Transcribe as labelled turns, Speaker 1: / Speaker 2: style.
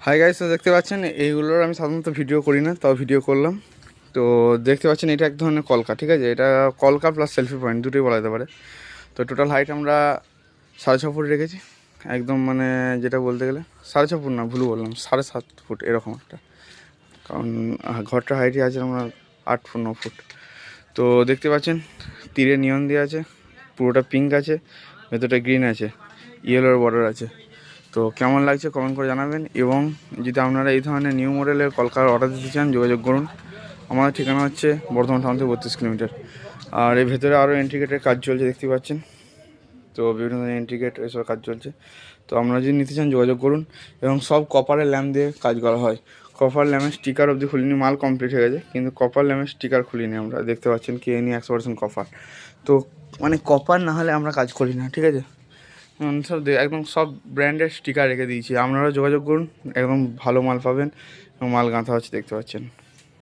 Speaker 1: Hi guys, তো দেখতে পাচ্ছেন এইগুলোর আমি সাধারণত ভিডিও করি না, তাও ভিডিও করলাম। তো দেখতে পাচ্ছেন এটা এক ধরনের কলকা, ঠিক আছে। এটা কলকা প্লাস সেলফি পয়েন্ট দুটোই বলা যেতে পারে। তো টোটাল হাইট আমরা 6.5 ফুট রেখেছি, একদম মানে যেটা বলতে গেলে 6.5 ফুট না, ভুল বললাম, 7.5 ফুট এরকম একটা। কারণ ঘরটার হাইটই আছে আমরা 8 ফুট 9 ফুট। তো দেখতে পাচ্ছেন তীরে নিয়ন দিয়ে আছে, পুরোটা পিঙ্ক আছে, ভেতরটা গ্রিন আছে, ইয়েলোর বর্ডার আছে। তো কেমন লাগছে কমেন্ট করে জানাবেন। এবং যদি আপনারা এই ধরনের নিউ মডেলের কলকার অর্ডার দিতে চান যোগাযোগ করুন। আমাদের ঠিকানা হচ্ছে বর্ধমান টাউন থেকে 32 কিলোমিটার। আর এর ভেতরে আরও এন্ট্রিগেটের কাজ চলছে দেখতে পাচ্ছেন। তো বিভিন্ন ধরনের এন্ট্রিগেট এসব কাজ চলছে। তো আপনারা যদি নিতে চান যোগাযোগ করুন। এবং সব কপারের ল্যাম্প দিয়ে কাজ করা হয়। কপার ল্যাম্পের স্টিকার অবধি খুলিনি, মাল কমপ্লিট হয়ে গেছে, কিন্তু কপার ল্যাম্পের স্টিকার খুলিনি আমরা। দেখতে পাচ্ছেন KNE 100% কপার। তো মানে কপার না হলে আমরা কাজ করি না, ঠিক আছে। সব একদম সব ব্র্যান্ডের স্টিকার রেখে দিয়েছি, আপনারা যোগাযোগ করুন, একদম ভালো মাল পাবেন এবং মাল গাঁথা হচ্ছে দেখতে পাচ্ছেন।